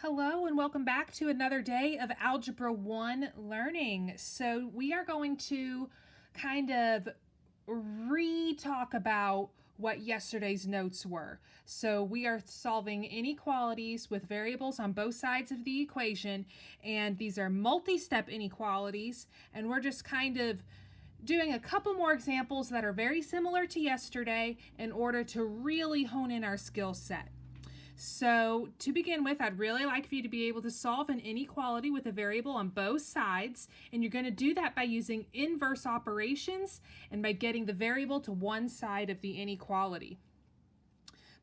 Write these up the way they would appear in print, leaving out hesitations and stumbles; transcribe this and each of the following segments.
Hello and welcome back to another day of Algebra 1 learning. So we are going to kind of re-talk about what yesterday's notes were. So we are solving inequalities with variables on both sides of the equation, and these are multi-step inequalities, and we're just kind of doing a couple more examples that are very similar to yesterday in order to really hone in our skill set. So to begin with, I'd really like for you to be able to solve an inequality with a variable on both sides, and you're going to do that by using inverse operations and by getting the variable to one side of the inequality.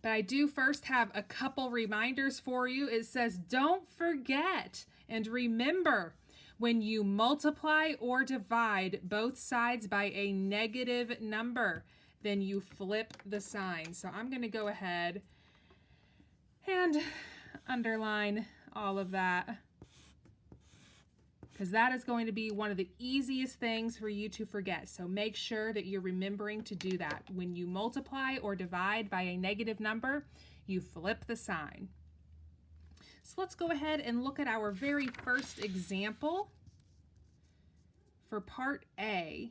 But I do first have a couple reminders for you. It says don't forget and remember, when you multiply or divide both sides by a negative number, then you flip the sign. So I'm going to go ahead and underline all of that, because that is going to be one of the easiest things for you to forget. So make sure that you're remembering to do that. When you multiply or divide by a negative number, you flip the sign. So let's go ahead and look at our very first example for part A.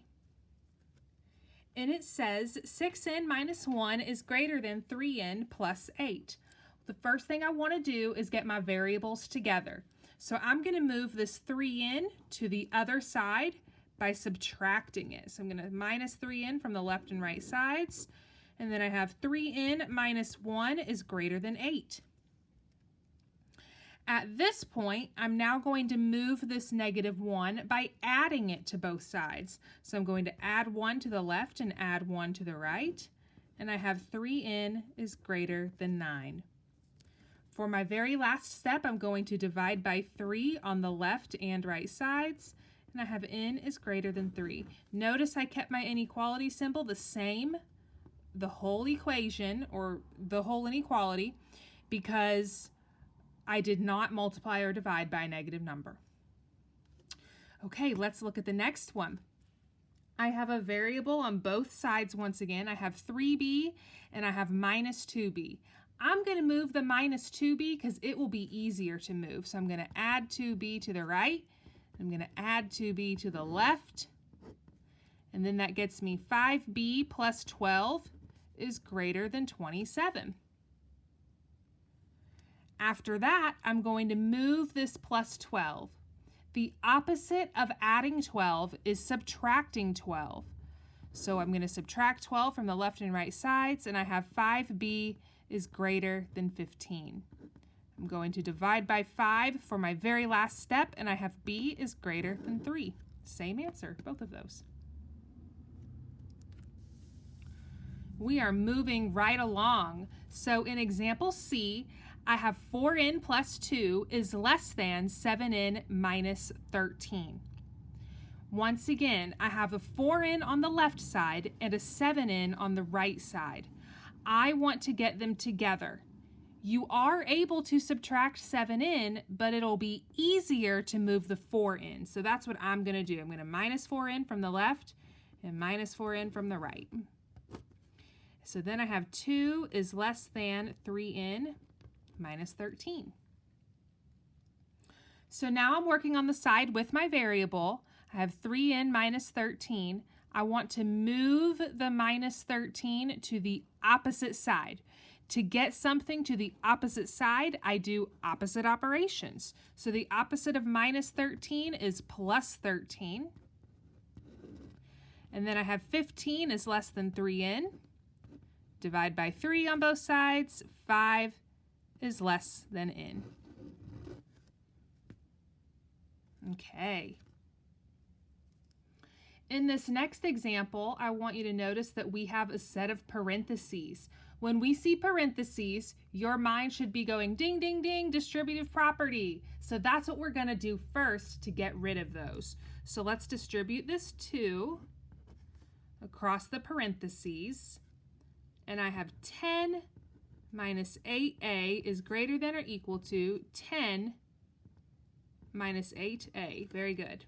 And it says 6n minus 1 is greater than 3n plus 8. The first thing I want to do is get my variables together. So I'm going to move this 3n to the other side by subtracting it. So I'm going to minus 3n from the left and right sides. And then I have 3n minus 1 is greater than 8. At this point, I'm now going to move this negative 1 by adding it to both sides. So I'm going to add 1 to the left and add 1 to the right. And I have 3n is greater than 9. For my very last step, I'm going to divide by 3 on the left and right sides, and I have n is greater than 3. Notice I kept my inequality symbol the same, the whole equation, or the whole inequality, because I did not multiply or divide by a negative number. Okay, let's look at the next one. I have a variable on both sides once again. I have 3b and I have minus 2b. I'm going to move the minus 2b because it will be easier to move. So I'm going to add 2b to the right. I'm going to add 2b to the left. And then that gets me 5b plus 12 is greater than 27. After that, I'm going to move this plus 12. The opposite of adding 12 is subtracting 12. So I'm going to subtract 12 from the left and right sides, and I have 5b is greater than 15. I'm going to divide by 5 for my very last step, and I have b is greater than 3. Same answer, both of those. We are moving right along. So in example C, I have 4n plus 2 is less than 7n minus 13. Once again, I have a 4n on the left side and a 7n on the right side. I want to get them together. You are able to subtract 7n, but it'll be easier to move the 4n. So that's what I'm going to do. I'm going to minus 4n from the left and minus 4n from the right. So then I have 2 is less than 3n minus 13. So now I'm working on the side with my variable. I have 3n minus 13. I want to move the minus 13 to the opposite side. To get something to the opposite side, I do opposite operations. So the opposite of minus 13 is plus 13. And then I have 15 is less than 3n. Divide by 3 on both sides. 5 is less than n. Okay. In this next example, I want you to notice that we have a set of parentheses. When we see parentheses, your mind should be going ding, ding, ding, distributive property. So that's what we're going to do first to get rid of those. So let's distribute this 2 across the parentheses. And I have 10 minus 8a is greater than or equal to 10 minus 8a. Very good.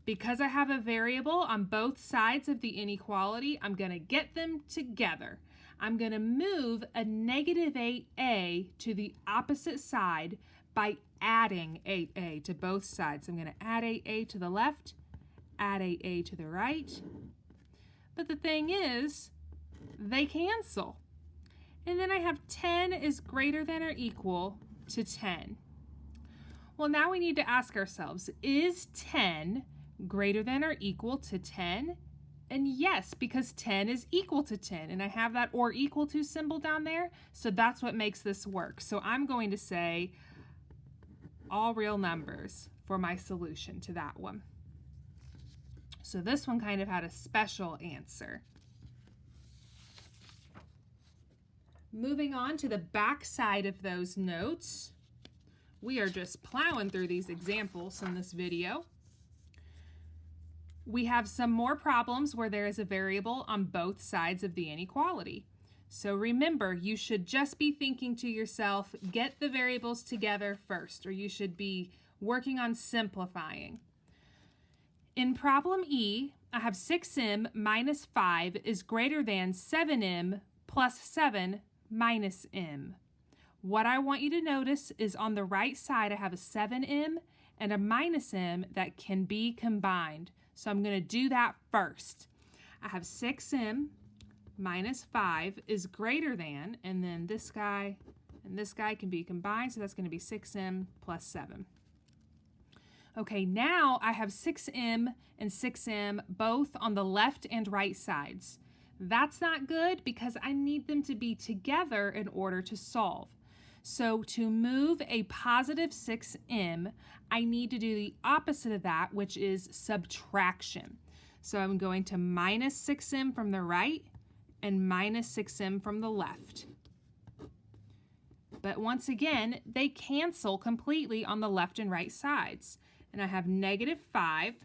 Because I have a variable on both sides of the inequality, I'm going to get them together. I'm going to move a negative 8a to the opposite side by adding 8a to both sides. I'm going to add 8a to the left, add 8a to the right. But the thing is, they cancel. And then I have 10 is greater than or equal to 10. Well, now we need to ask ourselves, is 10 greater than or equal to 10? And yes, because 10 is equal to 10, and I have that or equal to symbol down there, so that's what makes this work. So I'm going to say all real numbers for my solution to that one. So this one kind of had a special answer. Moving on to the back side of those notes, we are just plowing through these examples in this video. We have some more problems where there is a variable on both sides of the inequality. So remember, you should just be thinking to yourself, get the variables together first, or you should be working on simplifying. In problem E, I have 6m minus 5 is greater than 7m plus 7 minus m. What I want you to notice is on the right side, I have a 7m and a minus m that can be combined. So I'm going to do that first. I have 6m minus 5 is greater than, and then this guy and this guy can be combined, so that's going to be 6m plus 7. Okay, now I have 6m and 6m both on the left and right sides. That's not good because I need them to be together in order to solve. So to move a positive 6m, I need to do the opposite of that, which is subtraction. So I'm going to minus 6m from the right and minus 6m from the left. But once again, they cancel completely on the left and right sides. And I have negative 5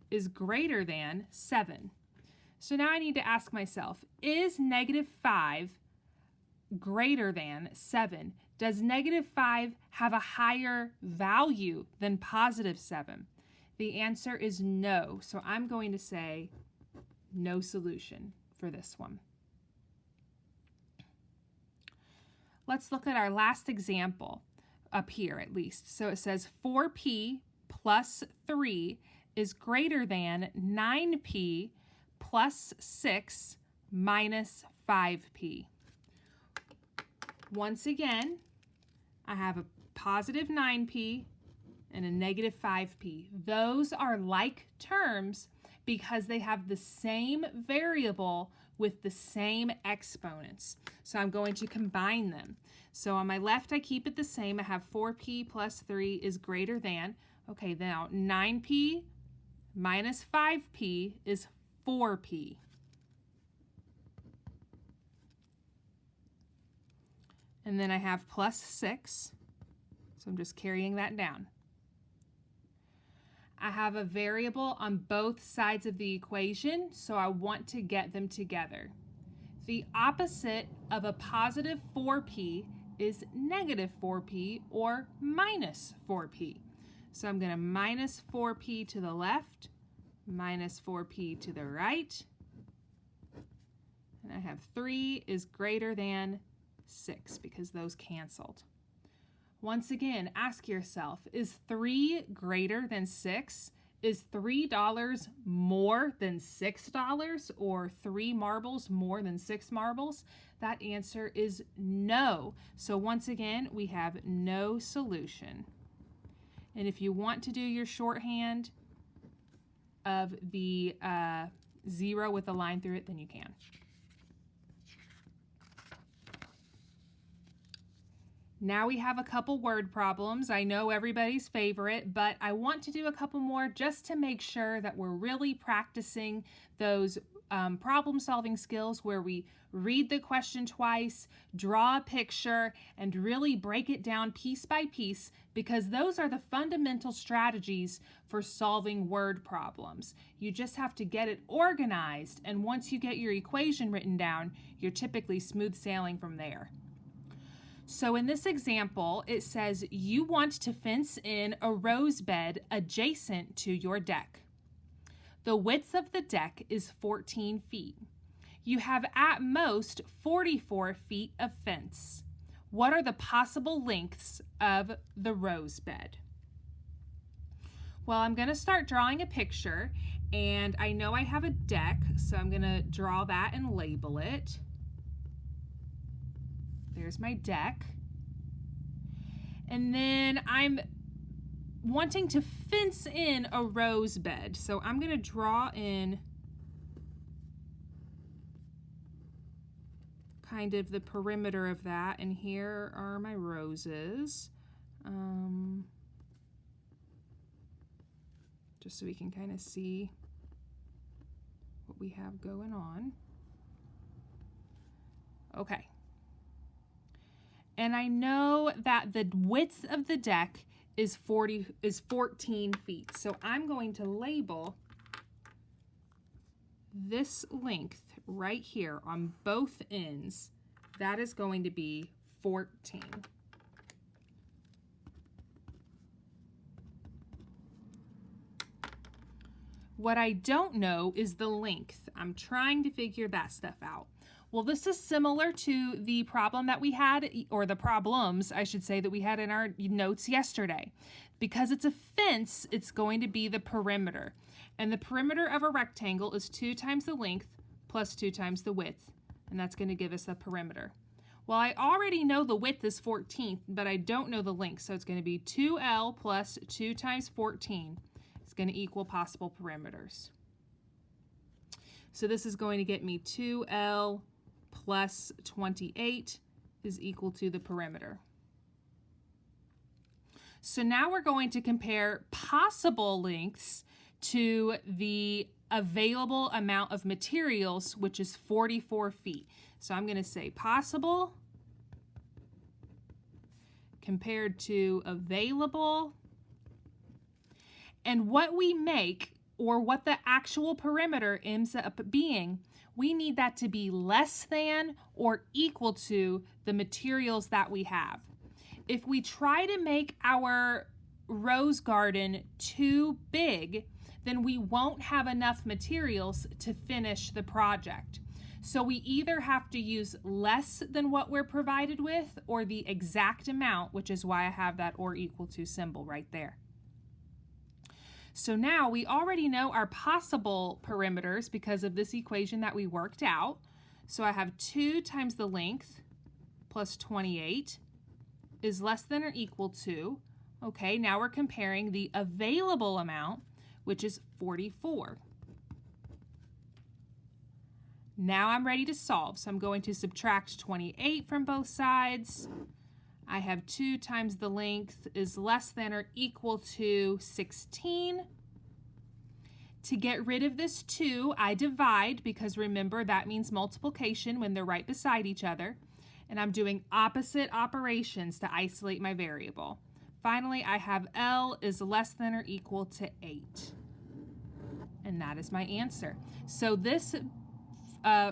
is greater than 7. So now I need to ask myself, is negative 5 greater than 7? Does negative 5 have a higher value than positive 7? The answer is no. So I'm going to say no solution for this one. Let's look at our last example up here at least. So it says 4p plus 3 is greater than 9p plus 6 minus 5p. Once again, I have a positive 9p and a negative 5p. Those are like terms because they have the same variable with the same exponents. So I'm going to combine them. So on my left, I keep it the same. I have 4p plus 3 is greater than. Okay, now 9p minus 5p is 4p. And then I have plus 6, so I'm just carrying that down. I have a variable on both sides of the equation, so I want to get them together. The opposite of a positive 4p is negative 4p or minus 4p. So I'm going to minus 4p to the left, minus 4p to the right, and I have 3 is greater than 6 because those canceled. Once again, ask yourself, is 3 greater than 6? Is $3 more than $6 or 3 marbles more than 6 marbles? That answer is no. So once again, we have no solution. And if you want to do your shorthand of the 0 with a line through it, then you can. Now we have a couple word problems. I know everybody's favorite, but I want to do a couple more just to make sure that we're really practicing those problem-solving skills where we read the question twice, draw a picture, and really break it down piece by piece, because those are the fundamental strategies for solving word problems. You just have to get it organized, and once you get your equation written down, you're typically smooth sailing from there. So in this example, it says you want to fence in a rose bed adjacent to your deck. The width of the deck is 14 feet. You have at most 44 feet of fence. What are the possible lengths of the rose bed? Well, I'm going to start drawing a picture, and I know I have a deck, so I'm going to draw that and label it. There's my deck. And then I'm wanting to fence in a rose bed, so I'm going to draw in kind of the perimeter of that, and here are my roses. Just so we can kind of see what we have going on. Okay. And I know that the width of the deck is 14 feet. So I'm going to label this length right here on both ends. That is going to be 14. What I don't know is the length. I'm trying to figure that stuff out. Well, this is similar to the problem that we had, or the problems, I should say, that we had in our notes yesterday. Because it's a fence, it's going to be the perimeter. And the perimeter of a rectangle is 2 times the length plus 2 times the width. And that's going to give us the perimeter. Well, I already know the width is 14, but I don't know the length. So it's going to be 2L plus 2 times 14. Going to equal possible perimeters. So this is going to get me 2L plus 28 is equal to the perimeter. So now we're going to compare possible lengths to the available amount of materials, which is 44 feet. So I'm going to say possible compared to available. And what we make, or what the actual perimeter ends up being, we need that to be less than or equal to the materials that we have. If we try to make our rose garden too big, then we won't have enough materials to finish the project. So we either have to use less than what we're provided with, or the exact amount, which is why I have that or equal to symbol right there. So now we already know our possible perimeters because of this equation that we worked out. So I have 2 times the length plus 28 is less than or equal to, okay, now we're comparing the available amount, which is 44. Now I'm ready to solve. So I'm going to subtract 28 from both sides. I have 2 times the length is less than or equal to 16. To get rid of this 2, I divide, because remember that means multiplication when they're right beside each other. And I'm doing opposite operations to isolate my variable. Finally, I have L is less than or equal to 8. And that is my answer. So this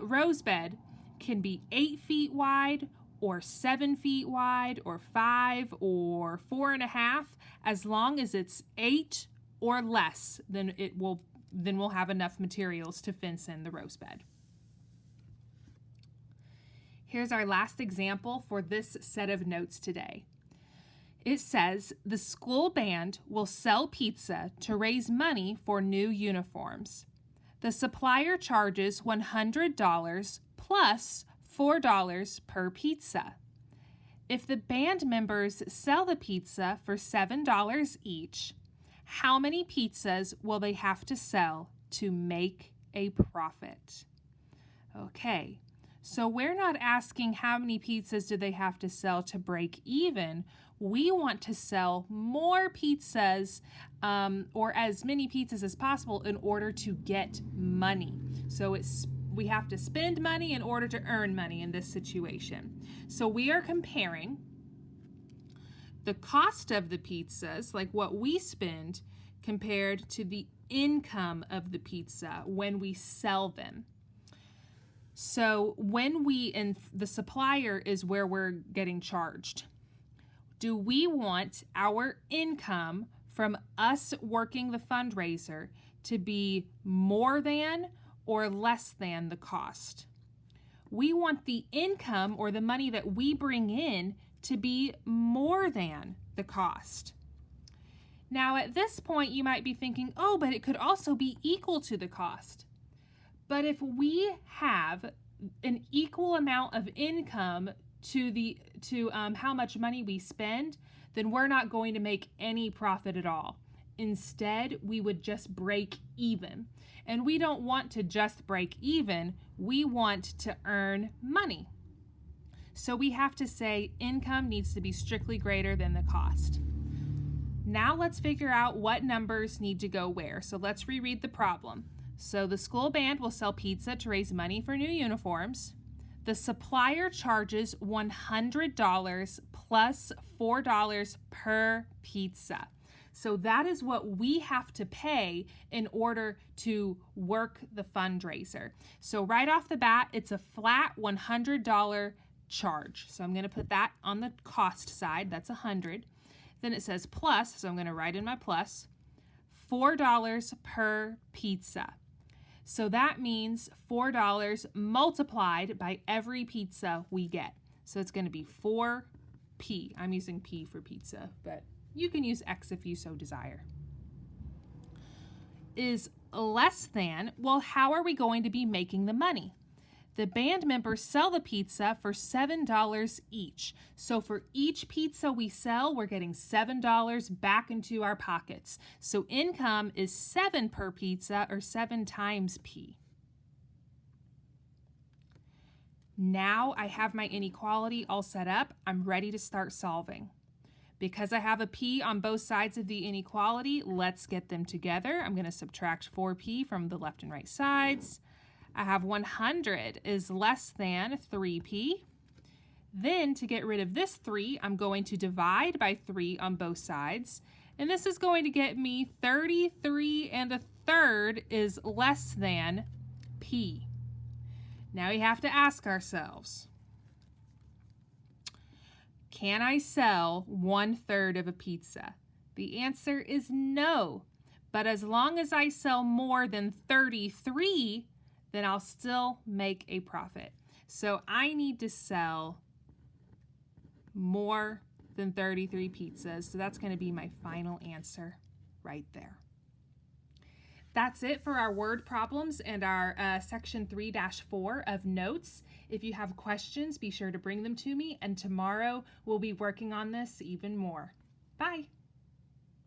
rose bed can be 8 feet wide, or 7 feet wide, or 5, or 4.5, as long as it's 8 or less, then we'll have enough materials to fence in the rose bed. Here's our last example for this set of notes today. It says, the school band will sell pizza to raise money for new uniforms. The supplier charges $100 plus $4 per pizza. If the band members sell the pizza for $7 each, how many pizzas will they have to sell to make a profit? Okay, so we're not asking how many pizzas do they have to sell to break even. We want to sell more pizzas, or as many pizzas as possible, in order to get money. So we have to spend money in order to earn money in this situation. So we are comparing the cost of the pizzas, like what we spend, compared to the income of the pizza when we sell them. So when and the supplier is where we're getting charged. Do we want our income from us working the fundraiser to be more than or less than the cost? We want the income or the money that we bring in to be more than the cost. Now at this point you might be thinking, oh, but it could also be equal to the cost. But if we have an equal amount of income to how much money we spend, then we're not going to make any profit at all. Instead, we would just break even. And we don't want to just break even, we want to earn money. So we have to say income needs to be strictly greater than the cost. Now let's figure out what numbers need to go where. So let's reread the problem. So the school band will sell pizza to raise money for new uniforms. The supplier charges $100 plus $4 per pizza. So that is what we have to pay in order to work the fundraiser. So right off the bat, it's a flat $100 charge. So I'm going to put that on the cost side. That's $100. Then it says plus, so I'm going to write in my plus, $4 per pizza. So that means $4 multiplied by every pizza we get. So it's going to be 4p. I'm using p for pizza, but you can use x if you so desire. Is less than, well, how are we going to be making the money? The band members sell the pizza for $7 each. So for each pizza we sell, we're getting $7 back into our pockets. So income is 7 per pizza, or 7 times p. Now I have my inequality all set up. I'm ready to start solving. Because I have a p on both sides of the inequality, let's get them together. I'm going to subtract 4p from the left and right sides. I have 100 is less than 3p. Then to get rid of this 3, I'm going to divide by 3 on both sides. And this is going to get me 33 1/3 is less than p. Now we have to ask ourselves, can I sell 1/3 of a pizza? The answer is no. But as long as I sell more than 33, then I'll still make a profit. So I need to sell more than 33 pizzas. So that's going to be my final answer right there. That's it for our word problems and our section 3-4 of notes. If you have questions, be sure to bring them to me, and tomorrow we'll be working on this even more. Bye.